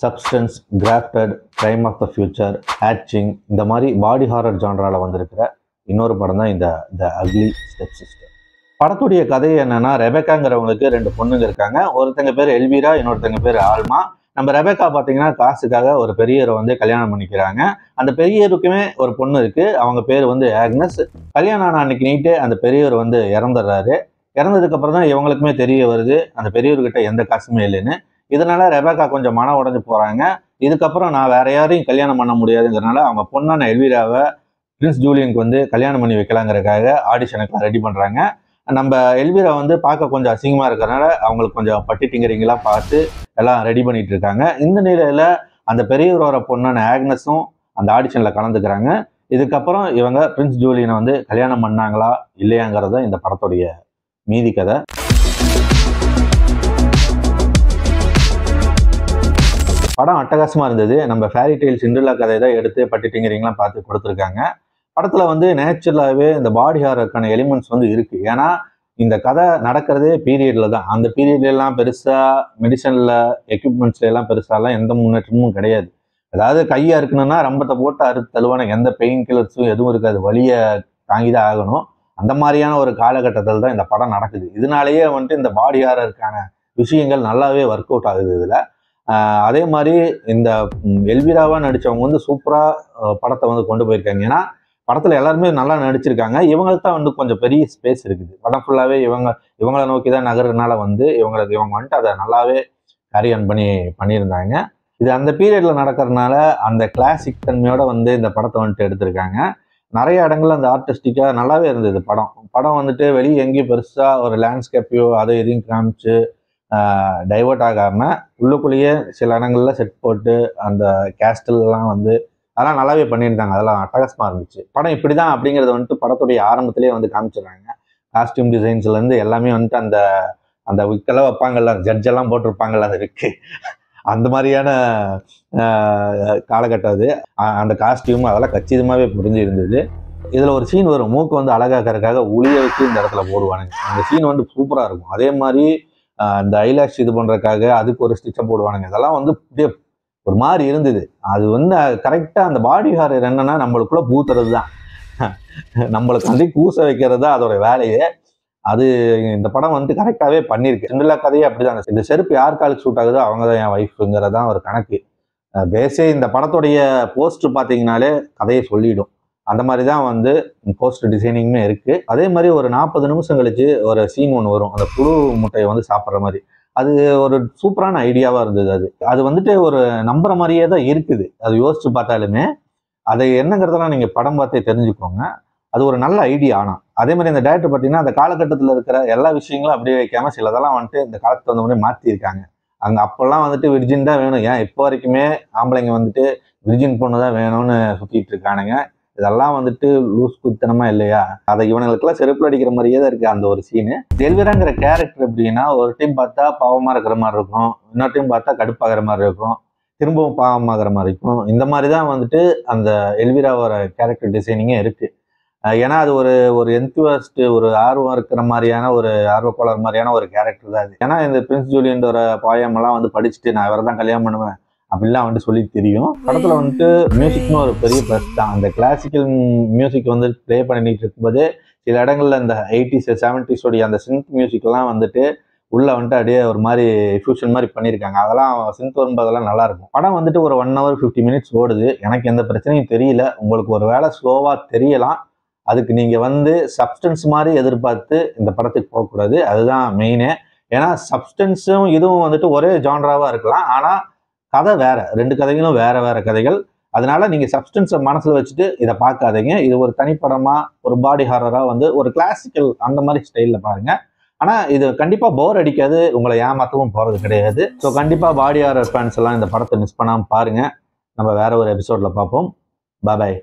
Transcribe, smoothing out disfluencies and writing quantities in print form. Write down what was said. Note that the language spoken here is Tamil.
Substance, crafted, crime of the future, ஹேட்சிங் இந்த மாதிரி பாடி ஹாரர் ஜான்ராவில் வந்திருக்கிற இன்னொரு படம் தான் இந்த த அக்லி ஸ்டெப் சிஸ்டர். படத்துடைய கதை என்னன்னா, ரெபேக்காங்கிறவங்களுக்கு 2 பொண்ணுங்க இருக்காங்க. ஒருத்தங்க பேர் எல்வீரா, இன்னொருத்தங்க பேர் ஆல்மா. நம்ம ரெபேக்கா பார்த்தீங்கன்னா காசுக்காக ஒரு பெரியவரை வந்து கல்யாணம் பண்ணிக்கிறாங்க. அந்த பெரியவருக்குமே ஒரு பொண்ணு இருக்கு. அவங்க பேர் வந்து ஆக்னஸ். கல்யாணம் ஆன அன்னைக்கு நைட்டு அந்த பெரியவர் வந்து இறந்துடுறாரு. இறந்ததுக்கு அப்புறம் தான் இவங்களுக்குமே தெரிய வருது அந்த பெரியவர்கிட்ட எந்த காசுமே இல்லைன்னு. இதனால ரெபேக்கா கொஞ்சம் மன உடைஞ்சு போறாங்க. இதுக்கப்புறம் நான் வேற யாரையும் கல்யாணம் பண்ண முடியாதுங்கிறனால அவங்க பொண்ணான எல்வீராவை பிரின்ஸ் ஜூலியனுக்கு வந்து கல்யாணம் பண்ணி வைக்கலாங்கிறதுக்காக ஆடிஷனுக்கு ரெடி பண்றாங்க. நம்ம எல்வீரா வந்து பார்க்க கொஞ்சம் அசிங்கமா இருக்கிறனால அவங்களுக்கு கொஞ்சம் பட்டி டிங்கரிங்கெல்லாம் பார்த்து எல்லாம் ரெடி பண்ணிட்டு இருக்காங்க. இந்த நிலையில அந்த பெரியவரோட பொண்ணான ஆக்னஸும் அந்த ஆடிஷன்ல கலந்துக்கிறாங்க. இதுக்கப்புறம் இவங்க பிரின்ஸ் ஜூலியனை வந்து கல்யாணம் பண்ணாங்களா இல்லையாங்கிறத இந்த படத்துடைய மீதி கதை. படம் அட்டகாசமா இருந்தது. நம்ம ஃபேரி டெய்ல் சிண்ட்ரெல்லா கதை தான் எடுத்து பட்டி டிங்கரிங்லாம் பார்த்து கொடுத்துருக்காங்க. படத்துல வந்து நேச்சுரலாகவே இந்த பாடி ஹாரருக்கான எலிமெண்ட்ஸ் வந்து இருக்கு. ஏன்னா இந்த கதை நடக்கிறதே பீரியட்ல தான். அந்த பீரியட்லாம் பெருசா மெடிசன்ல எக்யூப்மெண்ட்ஸ்ல எல்லாம் பெருசாலாம் எந்த முன்னேற்றமும் கிடையாது. அதாவது கையா இருக்கணும்னா ரம்பத்தை போட்டு அறுத்து தழுவான எந்த பெயின் கில்லர்ஸும் எதுவும் இருக்காது. வலியை தாங்கிதான் ஆகணும். அந்த மாதிரியான ஒரு காலகட்டத்தில் தான் இந்த படம் நடக்குது. இதனாலேயே வந்துட்டு இந்த பாடி ஹாரருக்கான விஷயங்கள் நல்லாவே ஒர்க் அவுட் ஆகுது இதுல. அதே மாதிரி இந்த எல்வீராவா நடிச்சவங்க வந்து சூப்பரா படத்தை வந்து கொண்டு போயிருக்காங்க. ஏன்னா படத்துல எல்லாருமே நல்லா நடிச்சிருக்காங்க. இவங்களுக்கு தான் வந்து கொஞ்சம் பெரிய ஸ்பேஸ் இருக்குது. படம் ஃபுல்லாவே இவங்களை நோக்கி தான் நகர்றதுனால வந்து இவங்க வந்துட்டு அதை நல்லாவே கேரி ஆன் பண்ணியிருந்தாங்க. இது அந்த பீரியட்ல நடக்கிறதுனால அந்த கிளாசிக் தன்மையோட வந்து இந்த படத்தை வந்துட்டு எடுத்திருக்காங்க. நிறைய இடங்கள்ல அந்த ஆர்டிஸ்டிக்கா நல்லாவே இருந்தது படம் வந்துட்டு வெளியே எங்கேயும் பெருசா ஒரு லேண்ட்ஸ்கேப்பையோ அதை எதையும் காமிச்சு டைவர்ட் ஆகாம உள்ளுக்குள்ளேயே சில இடங்கள்ல செட் போட்டு அந்த கேஸ்டல்லாம் வந்து அதெல்லாம் நல்லாவே பண்ணியிருந்தாங்க. அதெல்லாம் அட்டகாசமா இருந்துச்சு. படம் இப்படிதான் அப்படிங்கிறத வந்துட்டு படத்துடைய ஆரம்பத்திலேயே வந்து காமிச்சிடுறாங்க. காஸ்டியூம் டிசைன்ஸ்ல இருந்து எல்லாமே வந்துட்டு அந்த அந்த விக்கெல்லாம் வைப்பாங்கல்ல, ஜட்ஜெல்லாம் போட்டிருப்பாங்கல்ல, அது இருக்கு. அந்த மாதிரியான காலகட்டம் அது. அந்த காஸ்டியூம் அதெல்லாம் கச்சிதமாவே புரிஞ்சு இருந்தது. இதுல ஒரு சீன் வரும், மூக்கு வந்து அழகாக்கிறதுக்காக உளிய வச்சு இந்த இடத்துல போடுவானுங்க. அந்த சீன் வந்து சூப்பரா இருக்கும். அதே மாதிரி இந்த ஐலாஷ் இது பண்றதுக்காக அதுக்கு ஒரு ஸ்டிச்சை போடுவானுங்க. இதெல்லாம் வந்து ஒரு மாதிரி இருந்தது. அது வந்து கரெக்டா அந்த பாடி ஹாரர் என்னன்னா நம்மளுக்குள்ள பூத்துறது தான். நம்மளுக்கு வந்து கூச வைக்கிறது தான் அதோட வேலையே. அது இந்த படம் வந்து கரெக்டாவே பண்ணிருக்கு. சிண்ட்ரெல்லா கதையே அப்படிதான். இந்த செருப்பு யார் காலுக்கு சூட் ஆகுதோ அவங்க தான் என் ஒய்ஃபுங்கிறதான் ஒரு கணக்கு. பேஸே இந்த படத்துடைய போஸ்டர் பார்த்தீங்கன்னாலே கதையை சொல்லிடும். அந்த மாதிரி தான் வந்து போஸ்டர் டிசைனிங்குமே இருக்கு. அதே மாதிரி ஒரு 40 நிமிஷம் கழிச்சு ஒரு சீன் ஒன்று வரும், அந்த புழு முட்டையை வந்து சாப்பிட்ற மாதிரி. அது ஒரு சூப்பரான ஐடியாவா இருந்தது. அது வந்துட்டு ஒரு நம்புற மாதிரியே தான் இருக்குது. அது யோசிச்சு பார்த்தாலுமே அது என்னங்கிறதெல்லாம் நீங்க படம் பார்த்தே தெரிஞ்சுக்கோங்க. அது ஒரு நல்ல ஐடியா. ஆனா அதே மாதிரி இந்த டைரக்டர் பார்த்தீங்கன்னா அந்த காலகட்டத்தில் இருக்கிற எல்லா விஷயங்களும் அப்படியே வைக்காம சிலதெல்லாம் வந்துட்டு இந்த காலத்துக்கு தகுந்த மாதிரி மாற்றிருக்காங்க. அங்க அப்பெல்லாம் வந்துட்டு விர்ஜின் தான் வேணும். ஏன் இப்போ வரைக்குமே ஆம்பளைங்க வந்துட்டு விர்ஜின் பொண்ணு தான் வேணும்னு சுத்திட்டு இருக்கானுங்க. இதெல்லாம் வந்துட்டு லூஸ் குத்தனமா இல்லையா? அதை இவனுங்களுக்கெல்லாம் செருப்புல அடிக்கிற மாதிரியே தான் இருக்கு அந்த ஒரு சீனு. எல்வீராங்கிற கேரக்டர் எப்படின்னா, ஒரு டைம் பார்த்தா பாவமா இருக்கிற மாதிரி இருக்கும், இன்னொரு டைம் பார்த்தா கடுப்பாகிற மாதிரி இருக்கும், திரும்பவும் பாவமாகிற மாதிரி இருக்கும். இந்த மாதிரி தான் வந்துட்டு அந்த எல்வீராவோட கேரக்டர் டிசைனிங்கே இருக்கு. ஏன்னா அது ஒரு என்துவஸ்ட், ஒரு ஆர்வம் இருக்கிற மாதிரியான ஒரு ஆர்வக்கோளர் மாதிரியான ஒரு கேரக்டர் தான் அது. ஏன்னா இந்த பிரின்ஸ் ஜூலியனோட பாயம் எல்லாம் வந்து படிச்சுட்டு நான் இவரை தான் கல்யாணம் பண்ணுவேன் அப்படிலாம் வந்துட்டு சொல்லி தெரியும். படத்துல வந்துட்டு மியூசிக்னு ஒரு பெரிய ப்ளஸ் தான். அந்த கிளாசிக்கல் மியூசிக் வந்து ப்ளே பண்ணிட்டு இருக்கும்போது சில இடங்கள்ல இந்த 80s 70s அந்த சிந்த் மியூசிக்லாம் வந்துட்டு உள்ள வந்துட்டு அப்படியே ஒரு மாதிரி ஃபியூஷன் மாதிரி பண்ணியிருக்காங்க. அதெல்லாம் சிந்த் வரும்போதெல்லாம் நல்லா இருக்கும். படம் வந்துட்டு ஒரு 1 hour 50 minutes ஓடுது. எனக்கு எந்த பிரச்சனையும் தெரியல. உங்களுக்கு ஒரு வேளை ஸ்லோவா தெரியலாம். அதுக்கு நீங்க வந்து சப்ஸ்டன்ஸ் மாதிரி எதிர்பார்த்து இந்த படத்துக்கு போகக்கூடாது. அதுதான் மெயினே. ஏன்னா சப்ஸ்டன்ஸும் இதுவும் வந்துட்டு ஒரே ஜான்ராவா இருக்கலாம். ஆனா கதை வேற. 2 கதைகளும் வேற வேற கதைகள். அதனால நீங்க சப்ஸ்டன்ஸை மனசுல வச்சுட்டு இதை பார்க்காதீங்க. இது ஒரு தனிப்படமா ஒரு பாடி ஹாரரா வந்து ஒரு கிளாசிக்கல் அந்த மாதிரி ஸ்டைல்ல பாருங்க. ஆனா இது கண்டிப்பா போர் அடிக்காது, உங்களை ஏமாத்தவும் போறது கிடையாது. ஸோ கண்டிப்பா பாடி ஹாரர் ஃபேன்ஸ் எல்லாம் இந்த படத்தை மிஸ் பண்ணாம பாருங்க. நம்ம வேற ஒரு எபிசோட்ல பார்ப்போம். பாய்.